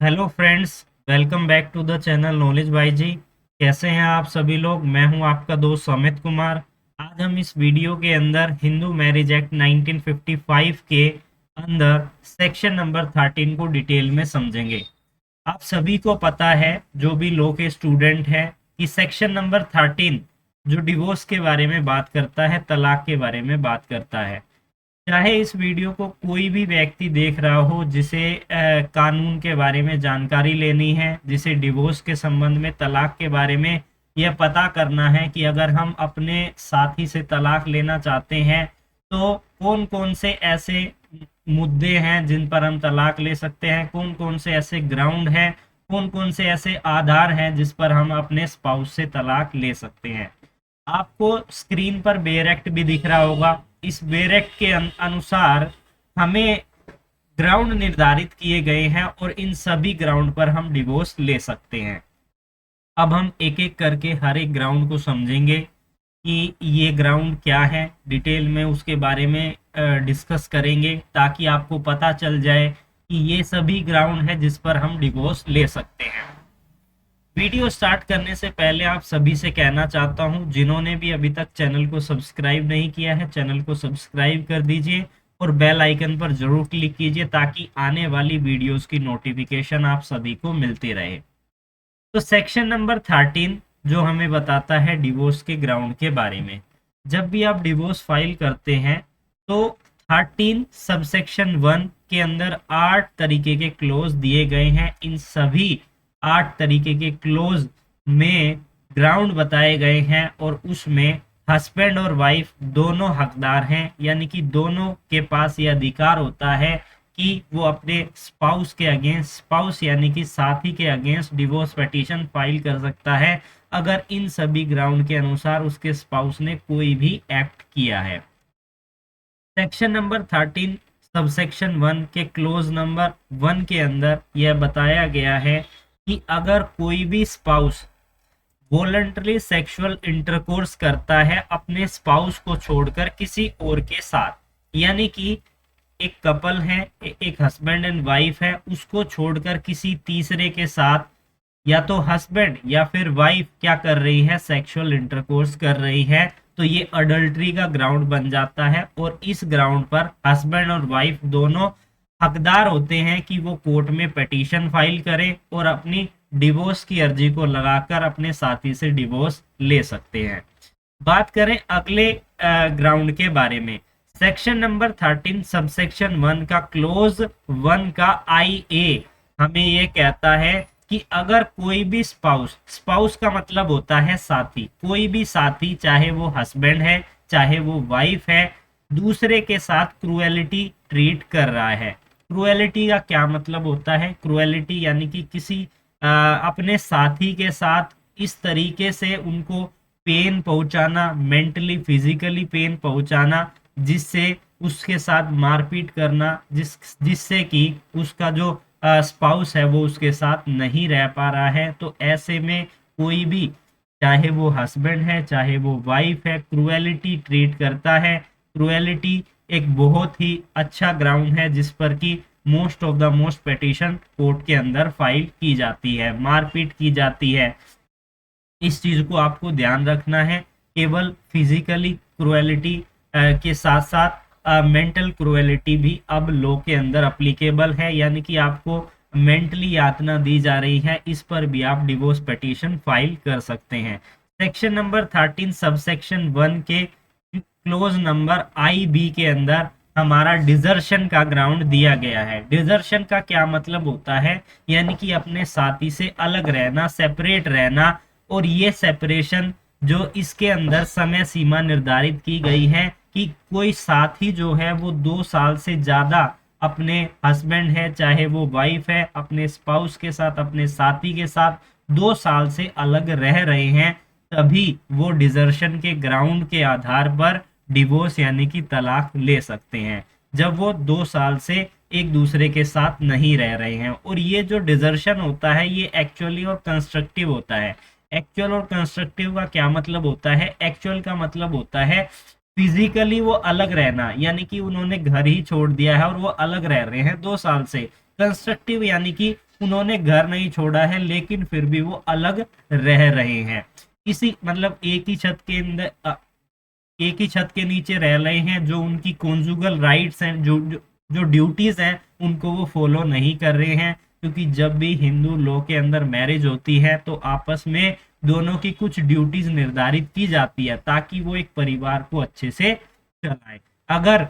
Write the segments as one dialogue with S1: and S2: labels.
S1: Hello friends, welcome back to the channel knowledge भाई जी। कैसे हैं आप सभी लोग? मैं हूं आपका दोस्त अमित कुमार। आज हम इस वीडियो के अंदर हिंदू मैरिज एक्ट 1955 के अंदर सेक्शन नंबर 13 को डिटेल में समझेंगे। आप सभी को पता है, जो भी लॉ के स्टूडेंट हैं, कि सेक्शन नंबर 13 जो डिवोर्स के बारे में बात करता है, तलाक के बारे में बात करता है। चाहे इस वीडियो को कोई भी व्यक्ति देख रहा हो जिसे कानून के बारे में जानकारी लेनी है, जिसे डिवोर्स के संबंध में, तलाक के बारे में यह पता करना है कि अगर हम अपने साथी से तलाक लेना चाहते हैं तो कौन कौन से ऐसे मुद्दे हैं जिन पर हम तलाक ले सकते हैं, कौन कौन से ऐसे ग्राउंड हैं, कौन कौन से ऐसे आधार हैं जिस पर हम अपने स्पाउस से तलाक ले सकते हैं। आपको स्क्रीन पर बेयर एक्ट भी दिख रहा होगा। इस बेयर एक्ट के अनुसार हमें ग्राउंड निर्धारित किए गए हैं और इन सभी ग्राउंड पर हम डिवोर्स ले सकते हैं। अब हम एक एक करके हर एक ग्राउंड को समझेंगे कि ये ग्राउंड क्या है, डिटेल में उसके बारे में डिस्कस करेंगे, ताकि आपको पता चल जाए कि ये सभी ग्राउंड है जिस पर हम डिवोर्स ले सकते हैं। वीडियो स्टार्ट करने से पहले आप सभी से कहना चाहता हूं, जिन्होंने भी अभी तक चैनल को सब्सक्राइब नहीं किया है, चैनल को सब्सक्राइब कर दीजिए और बेल आइकन पर जरूर क्लिक कीजिए ताकि आने वाली वीडियोस की नोटिफिकेशन आप सभी को मिलती रहे। तो सेक्शन नंबर 13 जो हमें बताता है डिवोर्स के ग्राउंड के बारे में। जब भी आप डिवोर्स फाइल करते हैं तो 13 सबसेक्शन 1 के अंदर 8 तरीके के क्लोज दिए गए हैं। इन सभी 8 तरीके के क्लोज में ग्राउंड बताए गए हैं और उसमें हस्बैंड और वाइफ दोनों हकदार हैं, यानी कि दोनों के पास यह अधिकार होता है कि वो अपने स्पाउस के अगेंस्ट, स्पाउस यानी कि साथी के अगेंस्ट डिवोर्स पिटीशन फाइल कर सकता है अगर इन सभी ग्राउंड के अनुसार उसके स्पाउस ने कोई भी एक्ट किया है। सेक्शन नंबर 13 सबसेक्शन 1 के क्लोज नंबर 1 के अंदर यह बताया गया है कि अगर कोई भी स्पाउस वॉलंटरी सेक्सुअल इंटरकोर्स करता है अपने स्पाउस को छोड़कर किसी और के साथ, यानी कि एक कपल है, एक हस्बैंड एंड वाइफ है, उसको छोड़कर किसी तीसरे के साथ या तो हस्बैंड या फिर वाइफ क्या कर रही है, सेक्सुअल इंटरकोर्स कर रही है, तो ये अडल्ट्री का ग्राउंड बन जाता है और इस ग्राउंड पर हस्बैंड और वाइफ दोनों हकदार होते हैं कि वो कोर्ट में पिटीशन फाइल करें और अपनी डिवोर्स की अर्जी को लगाकर अपने साथी से डिवोर्स ले सकते हैं। बात करें अगले ग्राउंड के बारे में, सेक्शन नंबर 13 सबसेक्शन 1 का क्लोज 1 का आई ए हमें ये कहता है कि अगर कोई भी स्पाउस, स्पाउस का मतलब होता है साथी, कोई भी साथी, चाहे वो हस्बैंड है चाहे वो वाइफ है, दूसरे के साथ क्रुएलिटी ट्रीट कर रहा है। क्रुएलिटी का क्या मतलब होता है? क्रुएलिटी यानी कि किसी अपने साथी के साथ इस तरीके से उनको पेन पहुंचाना, मेंटली फिजिकली पेन पहुंचाना, जिससे उसके साथ मारपीट करना, जिससे कि उसका जो स्पाउस है वो उसके साथ नहीं रह पा रहा है। तो ऐसे में कोई भी, चाहे वो हस्बैंड है चाहे वो वाइफ है, क्रुएलिटी ट्रीट करता है। क्रुएलिटी एक बहुत ही अच्छा ग्राउंड है जिस पर कि most of the most petition court के अंदर फाइल की जाती है, मारपीट की जाती है। इस चीज को आपको ध्यान रखना है। केवल फिजिकली क्रुएलिटी के साथ साथ मेंटल क्रुएलिटी भी अब लॉ के अंदर अप्लीकेबल है, यानी कि आपको मेंटली यातना दी जा रही है, इस पर भी आप डिवोर्स पिटीशन फाइल कर सकते हैं। सेक्शन नंबर 13 सबसेक्शन 1 के क्लोज नंबर आई बी के अंदर हमारा डिजर्शन का ग्राउंड दिया गया है। डिजर्शन का क्या मतलब होता है? यानी कि अपने साथी से अलग रहना, सेपरेट रहना, और ये सेपरेशन जो इसके अंदर समय सीमा निर्धारित की गई है कि कोई साथी जो है वो 2 साल से ज्यादा अपने हस्बैंड है चाहे वो वाइफ है, अपने स्पाउस के साथ, अपने साथी के साथ 2 साल से अलग रह रहे हैं, तभी वो डिजर्शन के ग्राउंड के आधार पर डिवोर्स यानी कि तलाक ले सकते हैं, जब वो 2 साल से एक दूसरे के साथ नहीं रह रहे हैं। और ये जो डिजर्शन होता है ये एक्चुअली और कंस्ट्रक्टिव होता है। एक्चुअल और कंस्ट्रक्टिव का क्या मतलब होता है? एक्चुअल का मतलब होता है फिजिकली वो अलग रहना, यानी कि उन्होंने घर ही छोड़ दिया है और वो अलग रह रहे हैं 2 साल से। कंस्ट्रक्टिव यानी कि उन्होंने घर नहीं छोड़ा है, लेकिन फिर भी वो अलग रह रहे हैं। इसी मतलब एक ही छत के अंदर एक ही छत के नीचे रह रहे हैं, जो उनकी कॉन्जुगल राइट्स हैं, जो ड्यूटीज हैं, उनको वो फॉलो नहीं कर रहे हैं। क्योंकि जब भी हिंदू लॉ के अंदर मैरिज होती है तो आपस में दोनों की कुछ ड्यूटीज निर्धारित की जाती है, ताकि वो एक परिवार को अच्छे से चलाए। अगर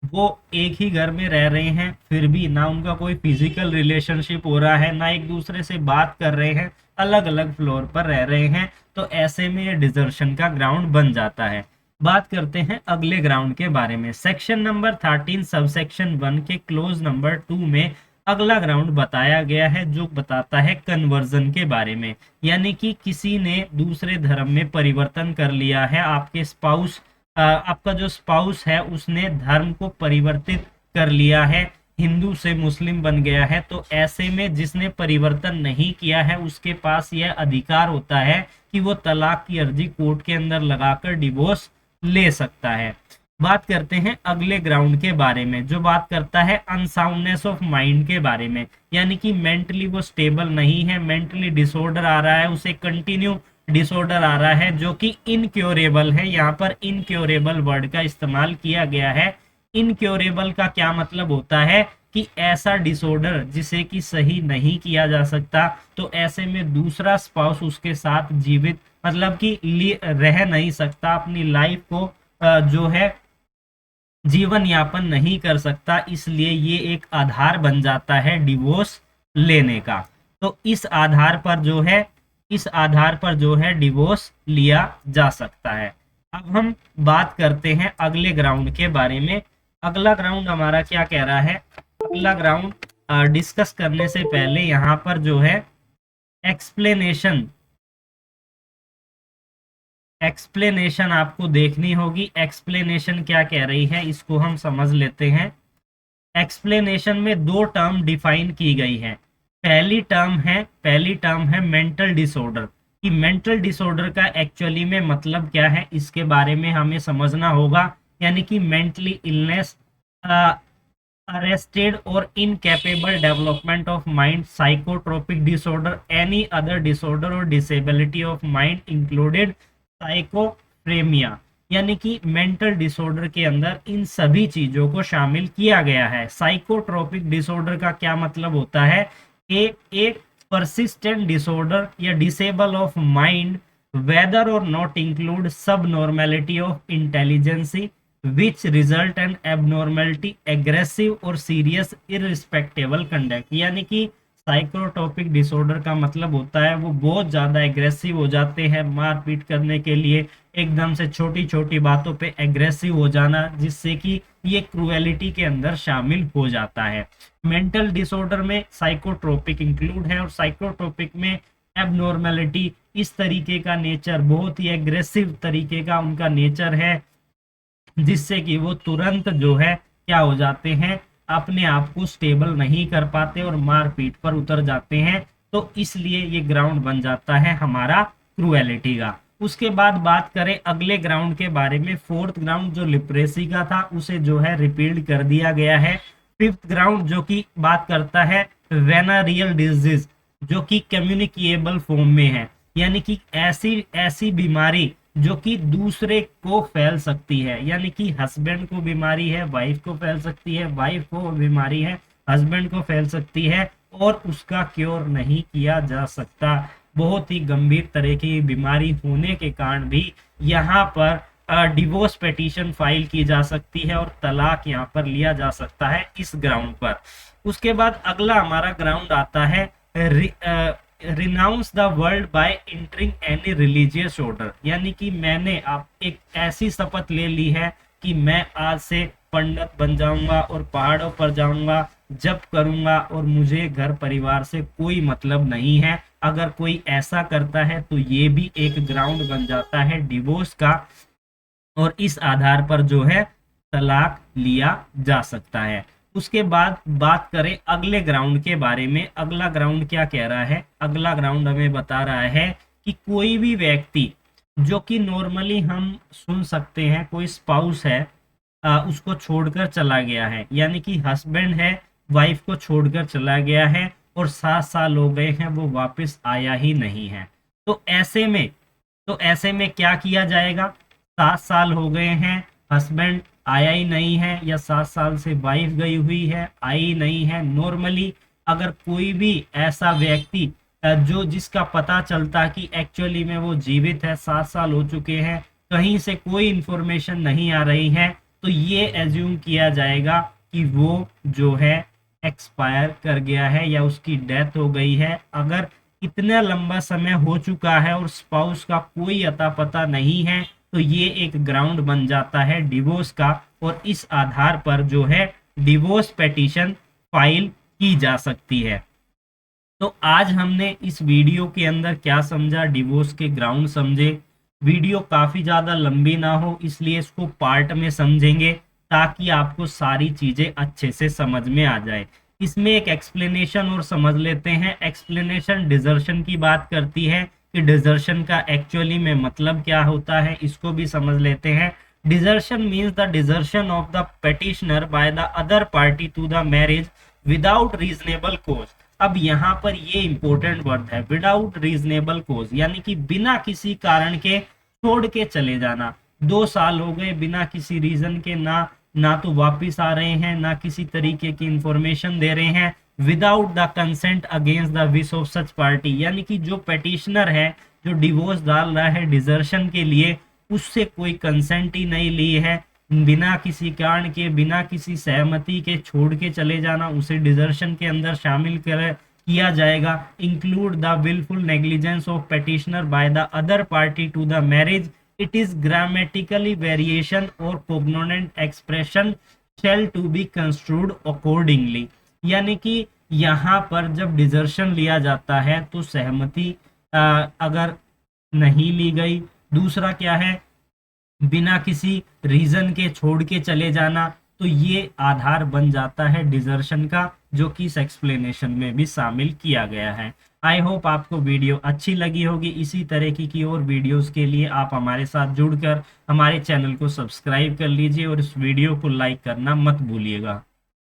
S1: वो एक ही घर में रह रहे हैं, फिर भी ना उनका कोई फिजिकल रिलेशनशिप हो रहा है, ना एक दूसरे से बात कर रहे हैं, अलग अलग फ्लोर पर रह रहे हैं, तो ऐसे में ये डिजर्शन का ग्राउंड बन जाता है। बात करते हैं अगले ग्राउंड के बारे में। सेक्शन नंबर 13 सबसेक्शन 1 के क्लोज नंबर 2 में अगला ग्राउंड बताया गया है, जो बताता है कन्वर्जन के बारे में। यानी कि किसी ने दूसरे धर्म में परिवर्तन कर लिया है, आपके स्पाउस आपका जो स्पाउस है उसने धर्म को परिवर्तित कर लिया है, हिंदू से मुस्लिम बन गया है, तो ऐसे में जिसने परिवर्तन नहीं किया है उसके पास यह अधिकार होता है कि वो तलाक की अर्जी कोर्ट के अंदर लगाकर डिवोर्स ले सकता है। बात करते हैं अगले ग्राउंड के बारे में, जो बात करता है अनसाउंडनेस ऑफ माइंड के बारे में। यानी कि मेंटली वो स्टेबल नहीं है, मेंटली डिसऑर्डर आ रहा है, उसे कंटिन्यू डिसऑर्डर आ रहा है, जो कि इनक्योरेबल है। यहाँ पर इनक्योरेबल वर्ड का इस्तेमाल किया गया है। इनक्योरेबल का क्या मतलब होता है कि ऐसा डिसऑर्डर जिसे कि सही नहीं किया जा सकता, तो ऐसे में दूसरा स्पाउस उसके साथ जीवित मतलब कि रह नहीं सकता, अपनी लाइफ को जो है जीवन यापन नहीं कर सकता, इसलिए ये एक आधार बन जाता है डिवोर्स लेने का। तो इस आधार पर जो है डिवोर्स लिया जा सकता है। अब हम बात करते हैं अगले ग्राउंड के बारे में। अगला ग्राउंड हमारा क्या कह रहा है? अगला ग्राउंड डिस्कस करने से पहले यहाँ पर जो है एक्सप्लेनेशन आपको देखनी होगी। एक्सप्लेनेशन क्या कह रही है इसको हम समझ लेते हैं। एक्सप्लेनेशन में दो टर्म डिफाइन की गई है। पहली टर्म है मेंटल डिसऑर्डर। कि मेंटल डिसऑर्डर का एक्चुअली में मतलब क्या है, इसके बारे में हमें समझना होगा। यानी कि mentally illness, arrested or incapable development of mind, psychotropic disorder, any other disorder or disability of mind included साइकोफ्रेमिया। यानी कि मेंटल डिसऑर्डर के अंदर इन सभी चीजों को शामिल किया गया है। साइकोट्रोपिक डिसऑर्डर का क्या मतलब होता है? एक परसिस्टेंट डिसऑर्डर या डिसेबल ऑफ माइंड वेदर और नॉट इंक्लूड सब normality of intelligency which result and abnormality aggressive और सीरियस इररिस्पेक्टेबल कंडक्ट। यानी कि साइकोट्रोपिक डिसऑर्डर का मतलब होता है वो बहुत ज्यादा एग्रेसिव हो जाते हैं मारपीट करने के लिए, एकदम से छोटी छोटी बातों पे एग्रेसिव हो जाना, जिससे कि ये क्रूएलिटी के अंदर शामिल हो जाता है। मेंटल डिसऑर्डर में साइकोट्रोपिक इंक्लूड है, और साइकोट्रोपिक में एबनॉर्मेलिटी, इस तरीके का नेचर, बहुत ही एग्रेसिव तरीके का उनका नेचर है, जिससे कि वो तुरंत जो है क्या हो जाते हैं, अपने आप को स्टेबल नहीं कर पाते और मारपीट पर उतर जाते हैं। तो इसलिए ये ग्राउंड बन जाता है हमारा क्रूएलिटी का। उसके बाद बात करें अगले ग्राउंड के बारे में। फोर्थ ग्राउंड जो लिप्रेसी का था उसे जो है रिपील्ड कर दिया गया है। फिफ्थ ग्राउंड जो कि बात करता है वेनरियल डिजीज, जो कि कम्युनिकेबल फॉर्म में है। यानी कि ऐसी बीमारी जो कि दूसरे को फैल सकती है। यानी कि हस्बैंड को बीमारी है, वाइफ को फैल सकती है, वाइफ को बीमारी है, हस्बैंड को फैल सकती है, और उसका क्योर नहीं किया जा सकता। बहुत ही गंभीर तरह की बीमारी होने के कारण भी यहाँ पर डिवोर्स पिटीशन फाइल की जा सकती है और तलाक यहाँ पर लिया जा सकता है इस ग्राउंड पर। उसके बाद अगला हमारा ग्राउंड आता है renounce the world by entering any religious order. यानी कि मैंने आप एक ऐसी शपथ ले ली है कि मैं आज से पंडित बन जाऊंगा और पहाड़ों पर जाऊंगा, जप करूंगा, और मुझे घर परिवार से कोई मतलब नहीं है। अगर कोई ऐसा करता है तो ये भी एक ग्राउंड बन जाता है डिवोर्स का, और इस आधार पर जो है तलाक लिया जा सकता है। उसके बाद बात करें अगले ग्राउंड के बारे में। अगला ग्राउंड क्या कह रहा है? अगला ग्राउंड हमें बता रहा है कि कोई भी व्यक्ति जो कि नॉर्मली हम सुन सकते हैं, कोई स्पाउस है उसको छोड़कर चला गया है, यानी कि हस्बैंड है वाइफ को छोड़कर चला गया है, और 7 साल हो गए हैं वो वापस आया ही नहीं है। तो ऐसे में क्या किया जाएगा? 7 साल हो गए हैं, हस्बैंड आया ही नहीं है, या 7 साल से वाइफ गई हुई है, आई नहीं है। नॉर्मली अगर कोई भी ऐसा व्यक्ति जो जिसका पता चलता कि एक्चुअली में वो जीवित है, 7 साल हो चुके हैं, कहीं से कोई इंफॉर्मेशन नहीं आ रही है, तो ये एज्यूम किया जाएगा कि वो जो है एक्सपायर कर गया है या उसकी डेथ हो गई है। अगर इतना लंबा समय हो चुका है और स्पाउस का कोई अता पता नहीं है, तो ये एक ग्राउंड बन जाता है डिवोर्स का, और इस आधार पर जो है डिवोर्स पिटीशन फाइल की जा सकती है। तो आज हमने इस वीडियो के अंदर क्या समझा, डिवोर्स के ग्राउंड समझे। वीडियो काफी ज्यादा लंबी ना हो इसलिए इसको पार्ट में समझेंगे, ताकि आपको सारी चीजें अच्छे से समझ में आ जाए। इसमें एक एक्सप्लेनेशन और समझ लेते हैं। एक्सप्लेनेशन डिजर्शन की बात करती है कि डिजर्शन का एक्चुअली में मतलब क्या होता है, इसको भी समझ लेते हैं। Desertion means the desertion of the petitioner by the other party to the marriage without reasonable cause. अब यहाँ पर ये इंपॉर्टेंट वर्ड है, विदाउट रीजनेबल कोज, यानी कि बिना किसी कारण के छोड़ के चले जाना। 2 साल हो गए बिना किसी रीजन के, ना तो वापिस आ रहे हैं, ना किसी तरीके की इंफॉर्मेशन दे रहे हैं। Without the consent against the wish of such party, यानी कि जो पेटिशनर है, जो डिवोर्स डाल रहा है डिजर्शन के लिए, उससे कोई कंसेंट ही नहीं ली है, बिना किसी कारण के, बिना किसी सहमति के छोड़ के चले जाना, उसे डिजर्शन के अंदर शामिल किया जाएगा। Include the wilful neglect of petitioner by the other party to the marriage, it is grammatically variation और cognate expression shall to be construed accordingly. यानी कि यहाँ पर जब डिजर्शन लिया जाता है तो सहमति अगर नहीं ली गई, दूसरा क्या है, बिना किसी रीजन के छोड़ के चले जाना, तो ये आधार बन जाता है डिजर्शन का, जो कि इस एक्सप्लेनेशन में भी शामिल किया गया है। आई होप आपको वीडियो अच्छी लगी होगी। इसी तरह की और वीडियोस के लिए आप हमारे साथ जुड़कर हमारे चैनल को सब्सक्राइब कर लीजिए और इस वीडियो को लाइक करना मत भूलिएगा।